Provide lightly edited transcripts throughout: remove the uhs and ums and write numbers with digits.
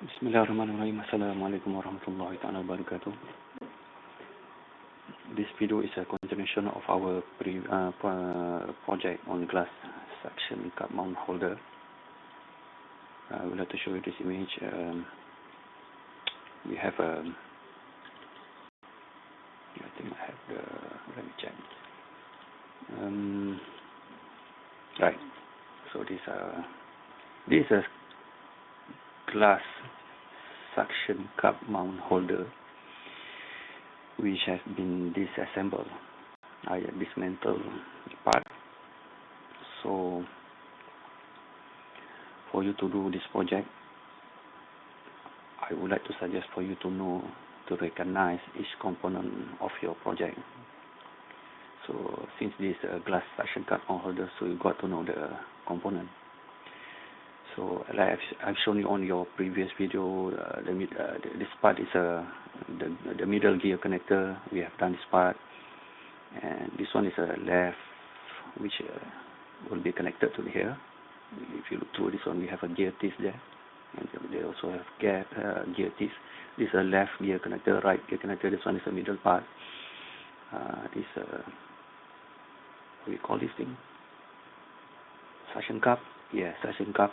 Bismillahirrahmanirrahim. Assalamualaikum warahmatullahi ta'ala wabarakatuh. This video is a continuation of our project on glass suction cup mount holder. I would like to show you this image. We have a, I think I have the, let me check. Right, so this is a glass suction cup mount holder which has been disassembled. I dismantled part. So for you to do this project, I would like to suggest for you to know, to recognize each component of your project. So since this is a glass suction cup mount holder, so you got to know the component. So like I've shown you on your previous video, this part is the middle gear connector. We have done this part, and this one is a left, which will be connected to here. If you look through this one, we have a gear teeth there, and they also have gear teeth. This is a left gear connector, right gear connector. This one is a middle part. This what do we call this thing? Suction cup. Yeah, suction cup.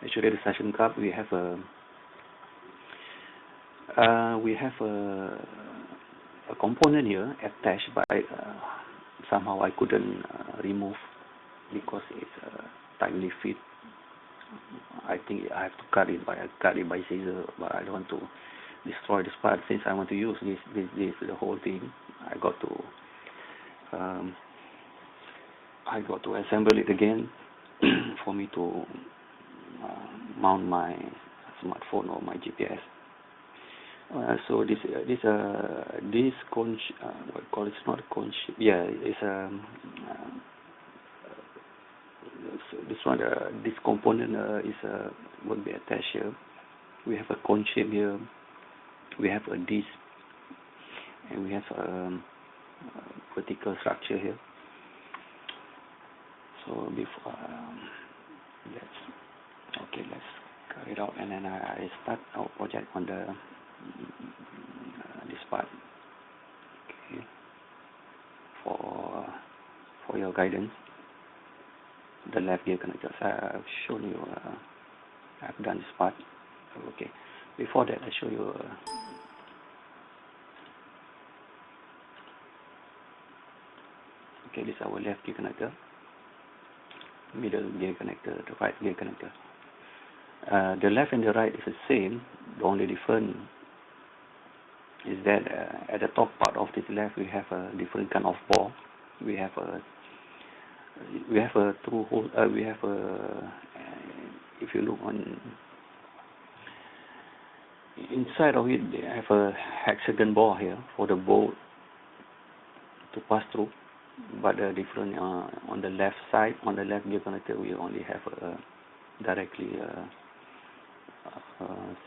Actually, the suction cup, we have a component here attached, but somehow I couldn't remove because it's tightly fit. I think I have to cut it by scissor, but I don't want to destroy this part since I want to use this the whole thing. I got to assemble it again for me to mount my smartphone or my GPS. So this cone, what we call it's not a cone shape. Yeah, it's this one. This component will be attached here. We have a cone shape here. We have a disc, and we have a vertical structure here. So before let's cut it out, and then I start our project on the this part. Okay. For your guidance, the left gear connectors I've shown you. I've done this part. Okay. Before that, I show you. Okay, this is our left gear connector, middle gear connector, the right gear connector. The left and the right is the same. The only difference is that at the top part of this left, we have a different kind of bore. We have a through hole. If you look on inside of it, they have a hexagon bore here for the bolt to pass through. But the different on the left side, on the left gear connector, we only have directly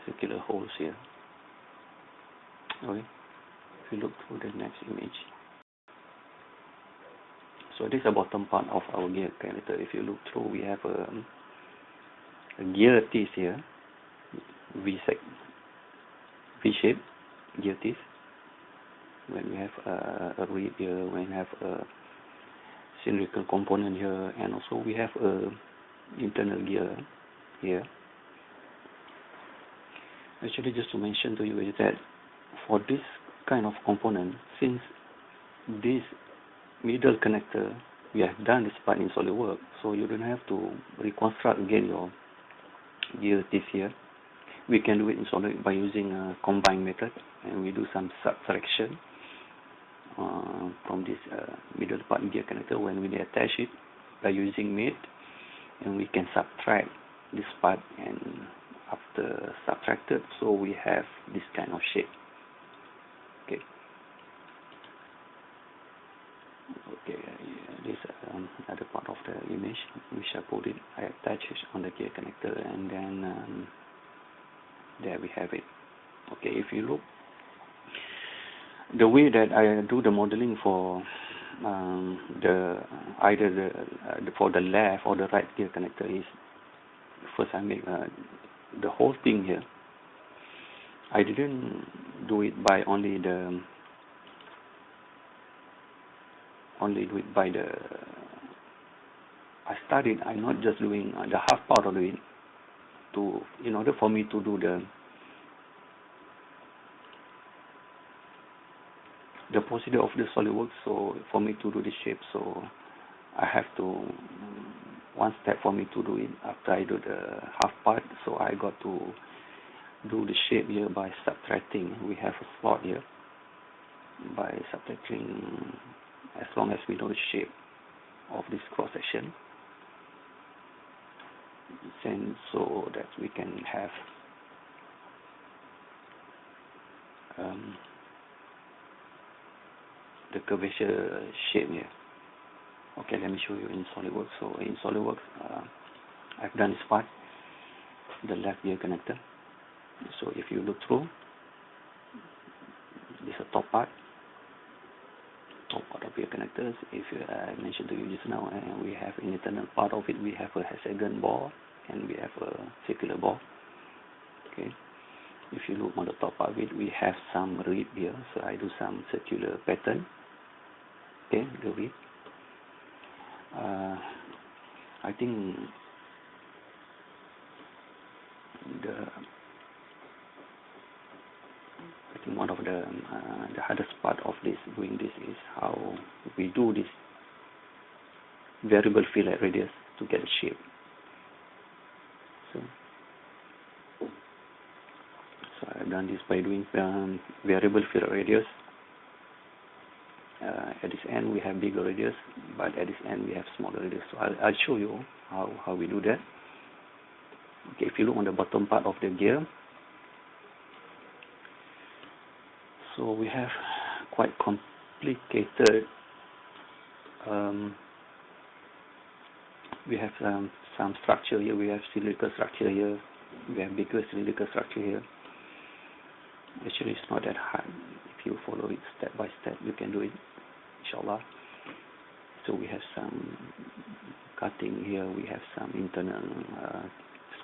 circular holes here. Okay, if you look through the next image, so this is the bottom part of our gear connector. If you look through, we have a gear teeth here, V-shape gear teeth. When we have a rib here, when we have a cylindrical component here, and also we have a internal gear here. Actually, just to mention to you is that for this kind of component, since this middle connector, we have done this part in SolidWorks, so you don't have to reconstruct again your gear teeth here. We can do it in SolidWorks by using a combined method, and we do some subtraction from this middle part gear connector when we attach it by using mate, and we can subtract this part, and after subtracted, so we have this kind of shape. Okay. This other part of the image which I put it. I attach it on the gear connector, and then there we have it. Okay, if you look, the way that I do the modeling for for the left or the right gear connector is, first I make the whole thing here. I didn't do it by only do it by the. I started. I'm not just doing the half part of it. In order for me to do the procedure of the SolidWorks, so for me to do the shape, so I have to one step for me to do it after I do the half part. So I got to do the shape here by subtracting. We have a slot here by subtracting, as long as we know the shape of this cross section, and so that we can have the curvature shape here. Okay, let me show you in SolidWorks. So in SolidWorks, I've done this part, the left gear connector. So if you look through, this is a top part of gear connectors. If I mentioned to you just now, we have an internal part of it. We have a hexagon ball and we have a circular ball. Okay. If you look on the top of it, we have some rib here. So I do some circular pattern. Okay, the rib. I think one of the hardest part of doing this is how we do this variable fillet radius to get a shape. So I've done this by doing variable fillet radius. At this end we have bigger radius, but at this end we have smaller radius. So I'll show you how we do that. Okay, if you look on the bottom part of the gear, so we have quite complicated. We have some structure here. We have cylindrical structure here. We have bigger cylindrical structure here. Actually, it's not that hard. If you follow it step by step, you can do it, inshallah. So we have some cutting here. We have some internal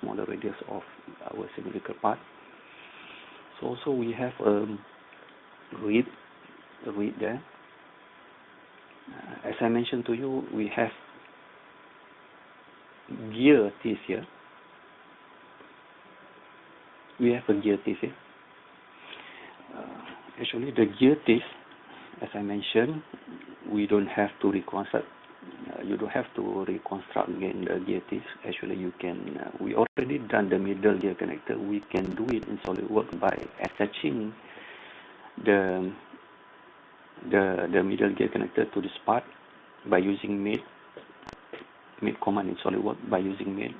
smaller radius of our cylindrical part. So also we have a rib there. As I mentioned to you, we have gear teeth here. We have a gear teeth here. Actually, the gear teeth, as I mentioned, we don't have to reconstruct. You don't have to reconstruct again the gear teeth. Actually, you can. We already done the middle gear connector. We can do it in SolidWorks by attaching the middle gear connector to this part by using made command in SolidWorks. By using made,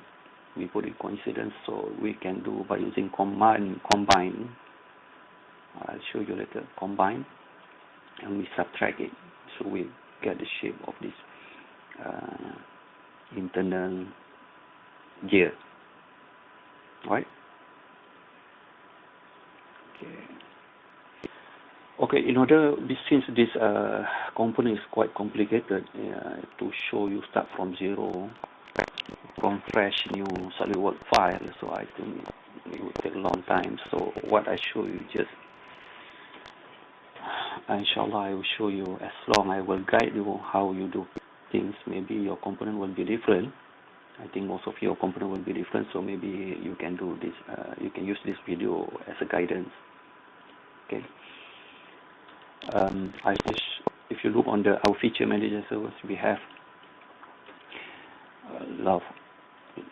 we put it coincidence, so we can do by using combine. I'll show you later. Combine, and we subtract it, so we get the shape of this internal gear. Right? Okay. In order, since this component is quite complicated, to show you start from zero, from fresh new SolidWorks file, so I think it would take a long time. So what I show you just, inshallah, I will show you. As long I will guide you how you do things. Maybe your component will be different. I think most of your component will be different. So maybe you can do this. You can use this video as a guidance. Okay. If you look on our feature manager service, we have a lot of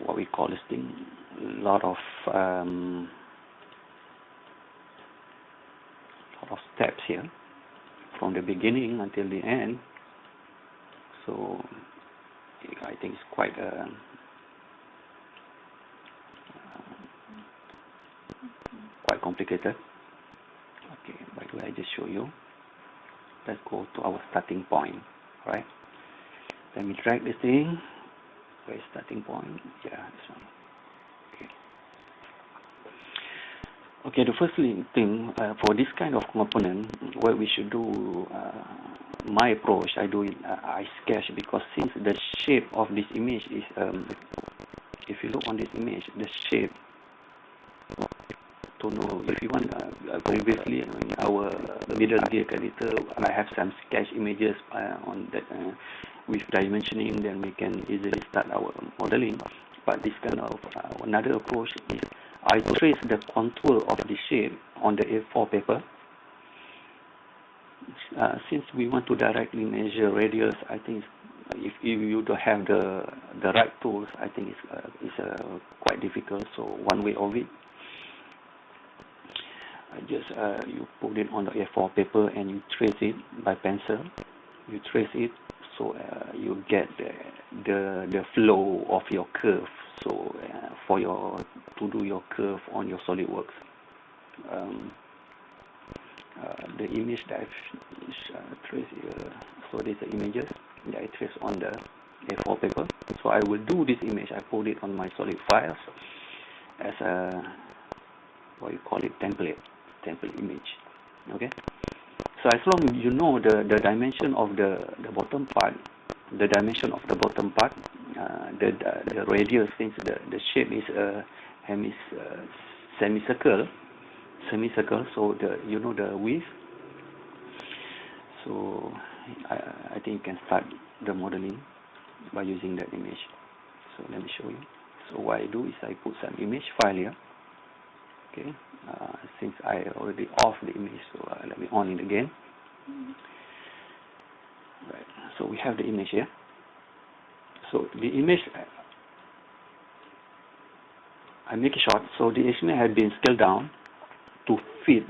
what we call this thing. A lot of steps here from the beginning until the end. So I think it's quite complicated. Okay, by the way, I just show you. Let's go to our starting point. Right? Let me drag this thing. Where's starting point? Yeah, this one. Okay, the first thing for this kind of component, what we should do, my approach, I do it, I sketch, because since the shape of this image is if you look on this image, the shape, to know if you want, previously in our middle gear editor, I have some sketch images on that with dimensioning, then we can easily start our modeling. But this kind of another approach is I trace the contour of the shape on the A4 paper. Since we want to directly measure radius, I think if you don't have the right tools, I think it's quite difficult. So one way of it, just you put it on the A4 paper and you trace it by pencil. You trace it, so you get the flow of your curve. So for to do your curve on your SolidWorks, the image that I trace here, so these are images that I trace on the A4 paper. So I will do this image. I put it on my solid files as a, what you call it, template image. Okay. So as long as you know the dimension of the bottom part, the radius, since the shape is a semicircle, so the width. So I think you can start the modeling by using that image. So let me show you. So what I do is I put some image file here. Okay, since I already off the image, so let me on it again. Right. So we have the image here. So the image, I make it short. So the image had been scaled down to fit.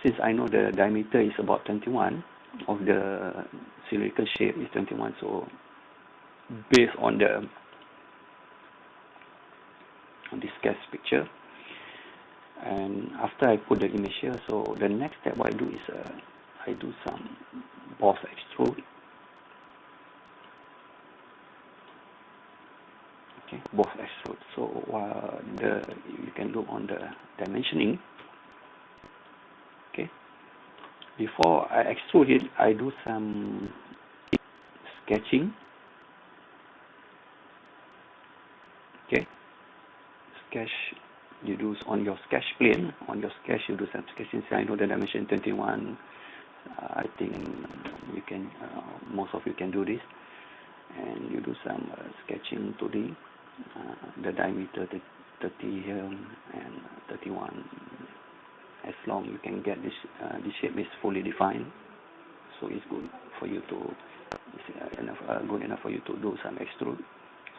Since I know the diameter is about 21 of the cylindrical shape is 21, so based on this sketch picture, and after I put the image here, so the next step what I do is I do some boss extrude. Okay, boss extrude. So you can look on the dimensioning. Okay, before I extrude it, I do some sketching. Okay, sketch. You do on your sketch plane. On your sketch, you do some sketching. So I know the dimension 21. I think you can. Most of you can do this, and you do some sketching to the diameter 30 here and 31. As long you can get this shape is fully defined, so it's good for you to good enough for you to do some extrude.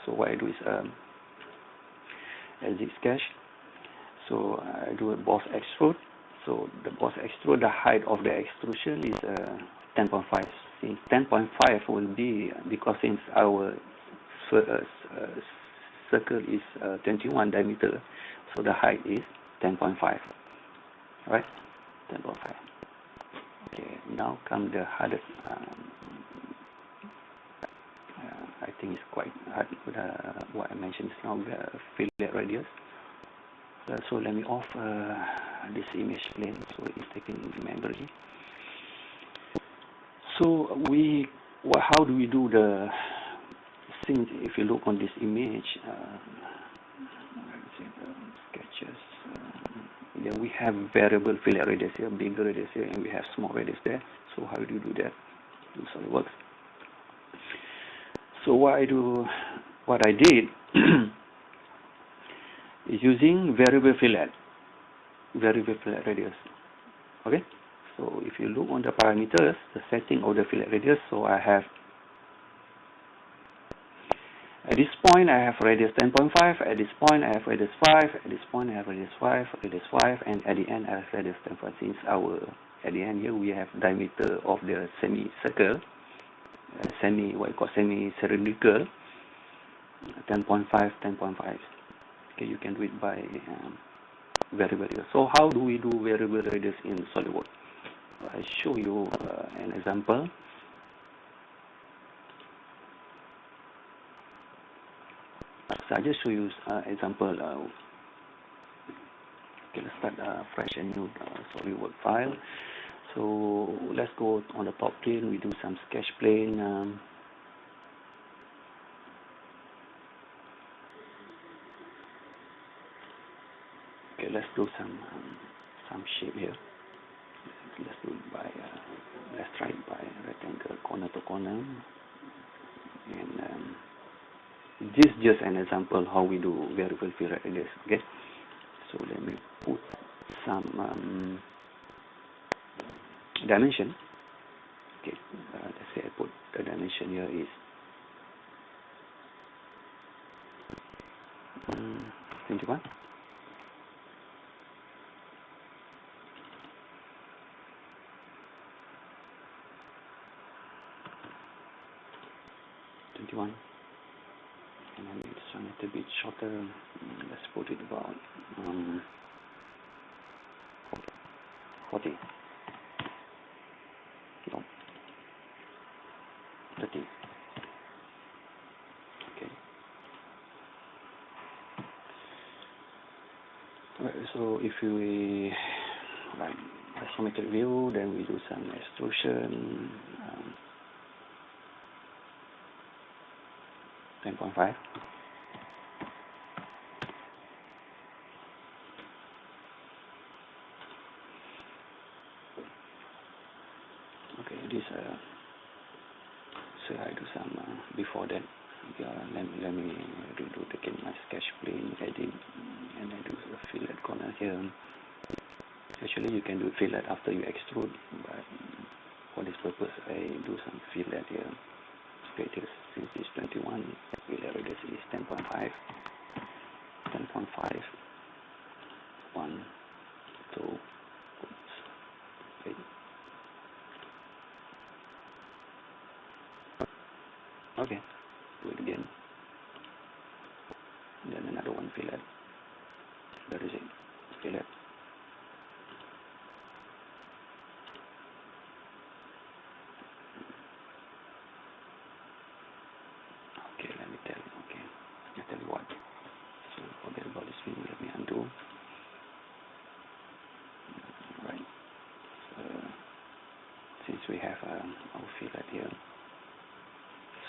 So what I do is as it sketch. So I do a boss extrude. So the boss extrude, the height of the extrusion is 10.5. Since 10.5 will be, because since our circle is 21 diameter, so the height is 10.5. Right? 10.5. Okay, now come the hardest. I think it's quite hard. What I mentioned is now the fillet radius. So let me off this image plane, so it's taking memory. So how do we do the, since if you look on this image, sketches, then we have variable fillet radius here, bigger radius here, and we have small radius there. So how do you do that in SolidWorks? So what I did is using variable fillet radius. Okay, so if you look on the parameters, the setting of the fillet radius, so I have, at this point I have radius 10.5, at this point I have radius 5, at this point I have radius 5, and at the end I have radius 10.5. Since at the end here we have diameter of the semicircle, semi-cylindrical, 10.5. Okay, you can do it by variable radius. So how do we do variable radius in SolidWorks? I show you an example. So I just show you example. Okay, let's start fresh and new SolidWorks file. So let's go on the top plane. We do some sketch plane. Okay, let's do some shape here. Let's do it by let's try it by rectangle corner to corner, and this is just an example how we do variable fillet radius. Okay, so let me put some dimension. Okay, let's say I put the dimension here is 21. And then this one a little bit shorter. Let's put it about 40. No, 30. Okay. Right, so if we like isometric view, then we do some extrusion. 10.5. Okay, this so I do some before that. Let me redo again my sketch plane, edit, and I do a fillet corner here. Actually, you can do fillet after you extrude, but for this purpose, I do some fillet here. Okay, since it's 21, fillet radius is 10.5, 10.5, 1, 2, 3. Okay, do it again. Then another one fillet. That is it. Fillet. Okay, let me tell you. Okay, I tell you what. So forget about this thing. Let me undo. Right. Since we have our fillet here,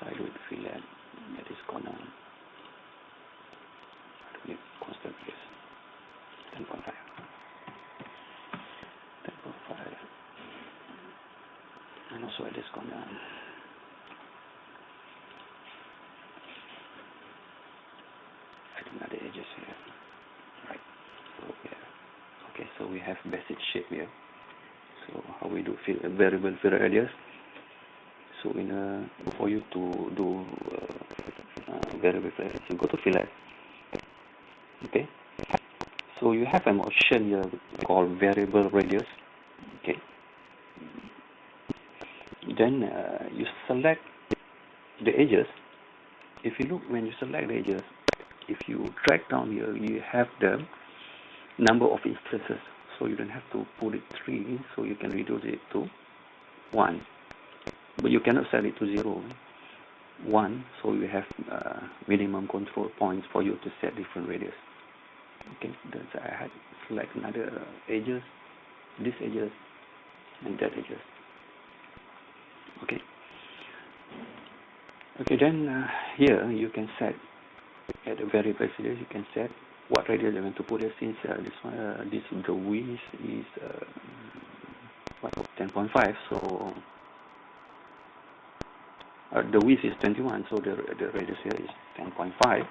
so I do it fillet at this corner. I do it constant place. 10.5. 10.5. And also at this corner. Add another edges here. Right. So yeah. Okay, so we have basic shape here. So how we do variable fillet radius. So for you to do variable fillet radius, you go to fillet. Okay. So you have an option here called variable radius. Okay. Then you select the edges. If you look, when you select the edges, if you drag down here, you have the number of instances. So you don't have to put it 3, so you can reduce it to 1. But you cannot set it to 0. 1, so you have minimum control points for you to set different radius. Okay, then I had select another edges, this edges, and that edges. Okay. Okay, then here you can set at the variable radius. You can set what radius you want to put here. Since this one, the width is 10.5, so the width is 21, so the radius here is 10.5.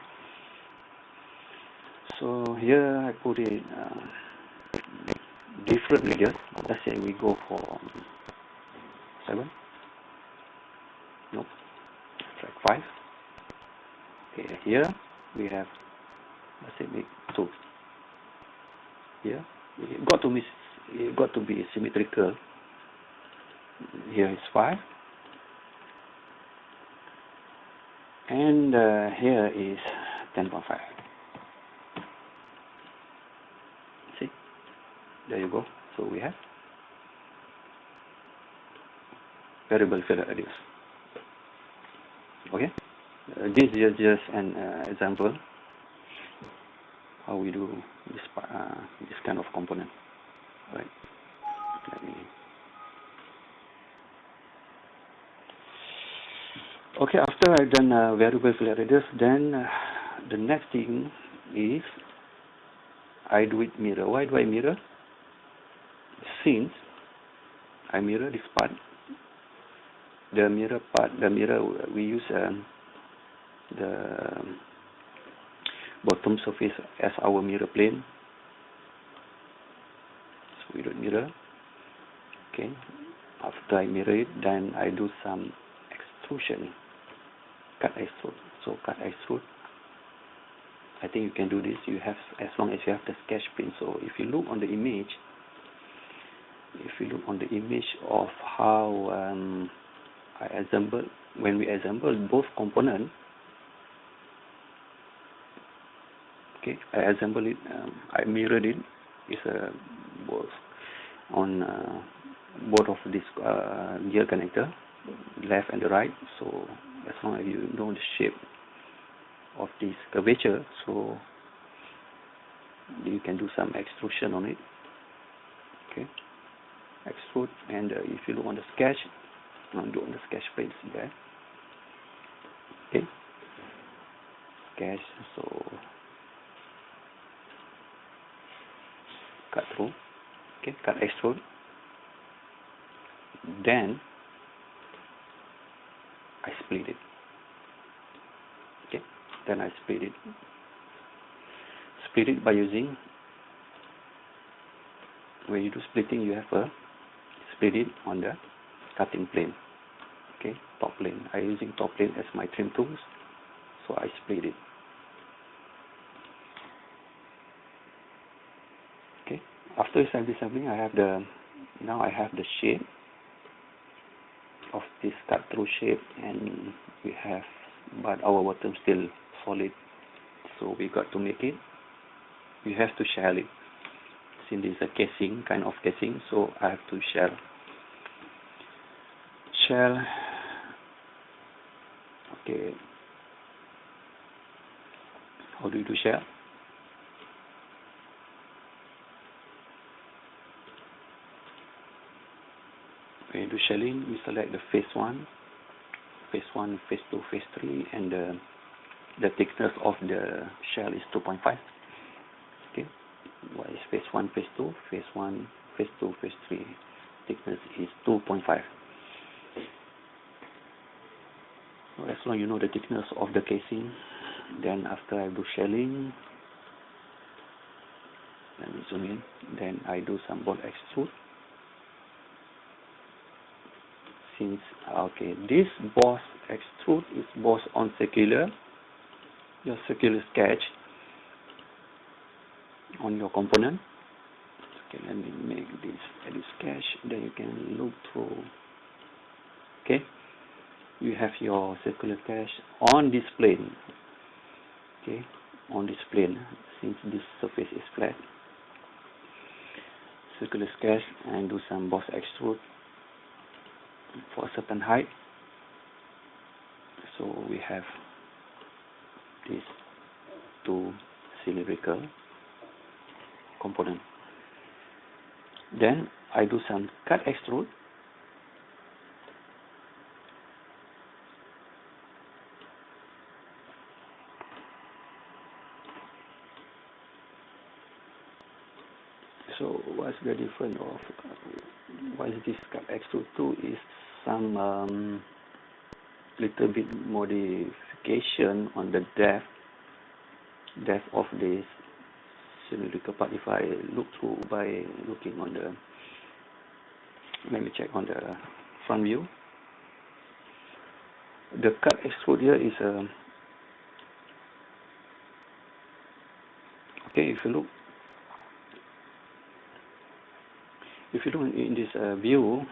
So here I put it different radius. Let's say we go for 7. Nope. Track 5. Okay, here we have, let's say, 2. Here it got to be symmetrical. Here is 5, and here is 10.5. See, there you go. So we have variable fillet radius. Okay, this is just an example how we do this kind of component. Right. Let me. Okay, after I've done variable fillet radius, then the next thing is I do it mirror. Why do I mirror? Since I mirror this part, the mirror we use the bottom surface as our mirror plane. So we do mirror. Okay. After I mirror it, then I do some extrusion, cut extrude. So cut extrude. I think you can do this. You have, as long as you have the sketch plane. So if you look on the image, of how I assemble, when we assemble both components, okay, I assemble it, I mirrored it. It's both on both of this gear connector, left and the right. So as long as you know the shape of this curvature, so you can do some extrusion on it. Okay, extrude, and if you look on the sketch, do on the sketch plane there. Okay, sketch. So cut through. Okay, cut extrude. Then I split it. Okay, then I split it. Split it by using, when you do splitting, you have a split it on the cutting plane. Okay, top plane. I using top plane as my trim tools, so I split it. Okay, after assembling, I have the shape of this cut through shape, and we have, but our bottom still solid, so we got to make it. We have to shell it, since it's a casing, kind of casing, so I have to shell. Okay, how do you do shell? When you do shelling, we select the phase 1, phase 2, phase 3, and the thickness of the shell is 2.5. Okay, what is phase 1, phase 2, phase 1, phase 2, phase 3, thickness is 2.5. So as long as you know the thickness of the casing, then after I do shelling, let me zoom in, then I do some bolt extrude. Since, okay, this boss extrude is boss on your circular sketch on your component. Okay, let me make this edit sketch, then you can look through. Okay, you have your circular sketch on this plane. Okay, on this plane, since this surface is flat, circular sketch, and do some boss extrude for a certain height. So we have these two cylindrical components. Then I do some cut extrude. So what's the difference of what is this cut extrude to? Is some little bit modification on the depth of this cylindrical part. If I look through by looking on the, let me check on the front view. The cut extrude here is okay. If you look in this view,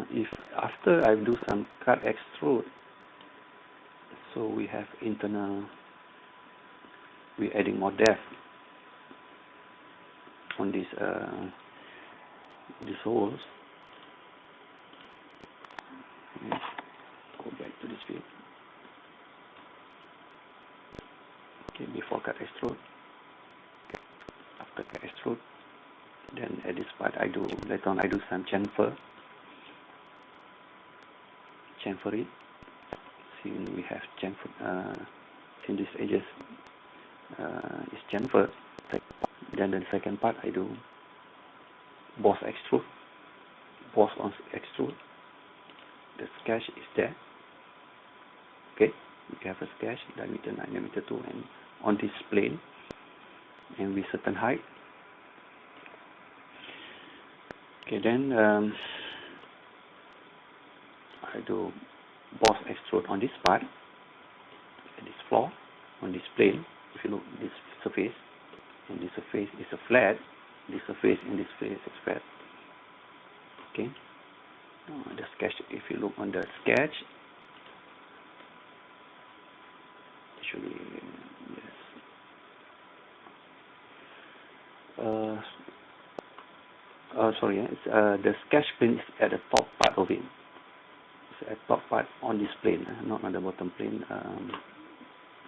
if after I do some cut extrude, so we have internal, we're adding more depth on these holes. Go back to this view. Okay, before cut extrude, after cut extrude, then at this part later on I do some chamfer it. See, we have chamfer, in these edges is chamfer, Then the second part I do boss extrude, boss on extrude. The sketch is there. Okay, we have a sketch diameter 9mm 2 and on this plane and with certain height. Okay, then I do boss extrude on this part, this floor, on this plane. If you look this surface, and this surface is a flat, this surface and this face is flat. Okay, the sketch, if you look on the sketch, actually, yes. The sketch plane is at the top part of it. It's at top part on this plane, not on the bottom plane.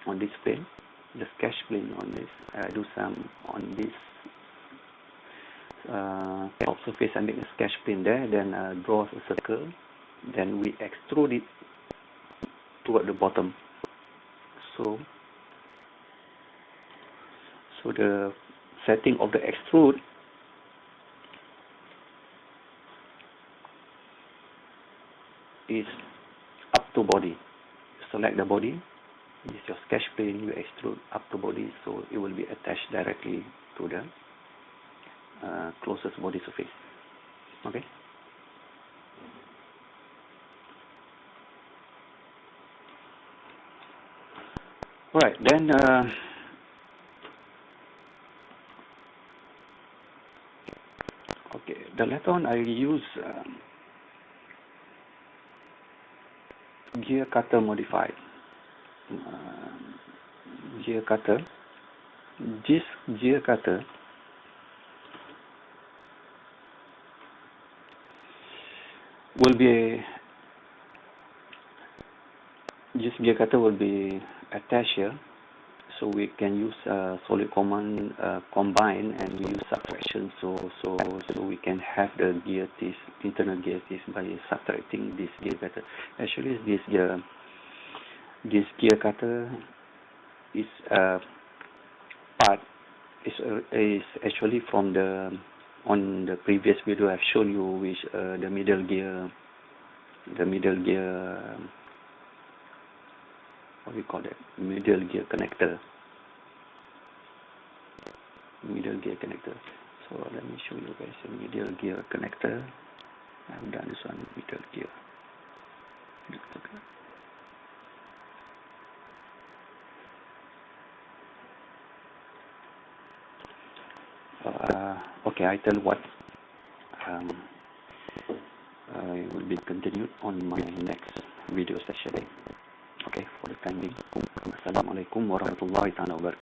On this plane, the sketch plane on this. I do some on this top surface. I make a sketch plane there. Then draw a circle. Then we extrude it toward the bottom. So the setting of the extrude is up to body. Select the body. This is your sketch plane. You extrude up to body, so it will be attached directly to the closest body surface. Okay. Right. Then okay. The later on I use gear cutter modified. Gear cutter. This gear cutter will be attached here, so we can use solid command combine, and we use subtraction, so we can have the gear teeth, internal gear teeth, by subtracting this gear cutter. Actually, this gear cutter is part is actually from on the previous video I've shown you, which the middle gear, what do we call that? Middle gear connector. So let me show you guys a middle gear connector. I've done this one, middle gear. Okay, I tell you what. I will be continued on my next video session. Okay, for the time being. Assalamualaikum warahmatullahi wabarakatuh.